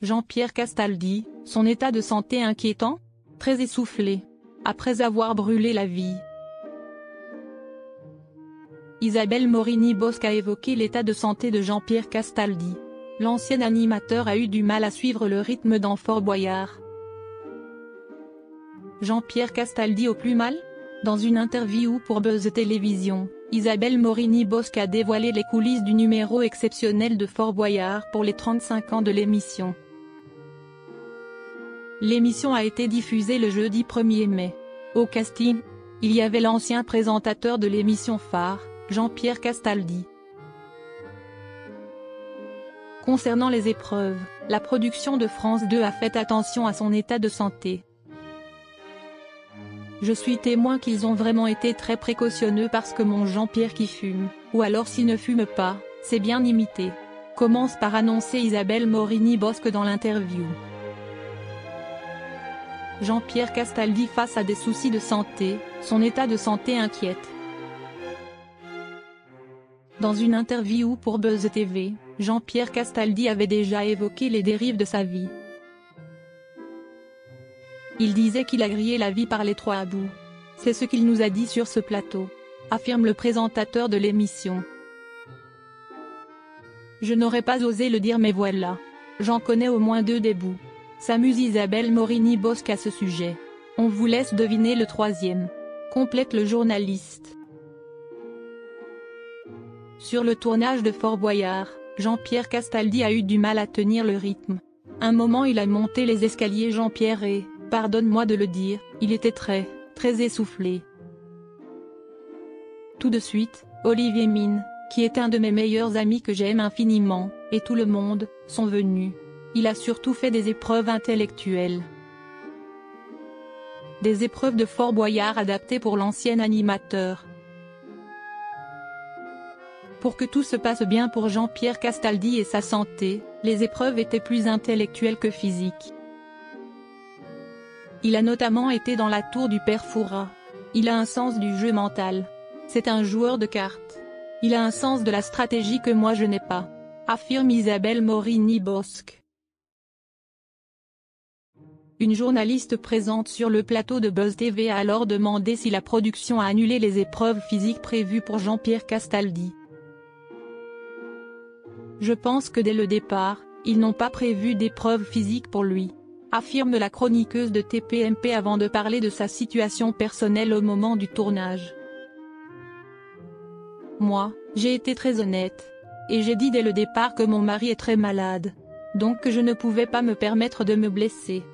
Jean-Pierre Castaldi, son état de santé inquiétant? Très essoufflé. Après avoir brûlé la vie. Isabelle Morini-Bosc a évoqué l'état de santé de Jean-Pierre Castaldi. L'ancien animateur a eu du mal à suivre le rythme dans Fort Boyard. Jean-Pierre Castaldi au plus mal? Dans une interview pour Buzz Télévision, Isabelle Morini-Bosc a dévoilé les coulisses du numéro exceptionnel de Fort Boyard pour les 35 ans de l'émission. L'émission a été diffusée le jeudi 1er mai. Au casting, il y avait l'ancien présentateur de l'émission phare, Jean-Pierre Castaldi. Concernant les épreuves, la production de France 2 a fait attention à son état de santé. Je suis témoin qu'ils ont vraiment été très précautionneux parce que mon Jean-Pierre qui fume, ou alors s'il ne fume pas, c'est bien imité. Commence par annoncer Isabelle Morini-Bosc dans l'interview. Jean-Pierre Castaldi face à des soucis de santé, son état de santé inquiète. Dans une interview pour Buzz TV, Jean-Pierre Castaldi avait déjà évoqué les dérives de sa vie. Il disait qu'il a grillé la vie par les trois bouts. C'est ce qu'il nous a dit sur ce plateau, affirme le présentateur de l'émission. Je n'aurais pas osé le dire mais voilà. J'en connais au moins deux des bouts. S'amuse Isabelle Morini-Bosc à ce sujet. On vous laisse deviner le troisième. Complète le journaliste. Sur le tournage de Fort Boyard, Jean-Pierre Castaldi a eu du mal à tenir le rythme. Un moment il a monté les escaliers Jean-Pierre et, pardonne-moi de le dire, il était très essoufflé. Tout de suite, Olivier Mine, qui est un de mes meilleurs amis que j'aime infiniment, et tout le monde, sont venus. Il a surtout fait des épreuves intellectuelles. Des épreuves de Fort Boyard adaptées pour l'ancien animateur. Pour que tout se passe bien pour Jean-Pierre Castaldi et sa santé, les épreuves étaient plus intellectuelles que physiques. Il a notamment été dans la tour du père Fouras. Il a un sens du jeu mental. C'est un joueur de cartes. Il a un sens de la stratégie que moi je n'ai pas, affirme Isabelle Morini-Bosc. Une journaliste présente sur le plateau de Buzz TV a alors demandé si la production a annulé les épreuves physiques prévues pour Jean-Pierre Castaldi. Je pense que dès le départ, ils n'ont pas prévu d'épreuves physiques pour lui, affirme la chroniqueuse de TPMP avant de parler de sa situation personnelle au moment du tournage. Moi, j'ai été très honnête. Et j'ai dit dès le départ que mon mari est très malade. Donc que je ne pouvais pas me permettre de me blesser.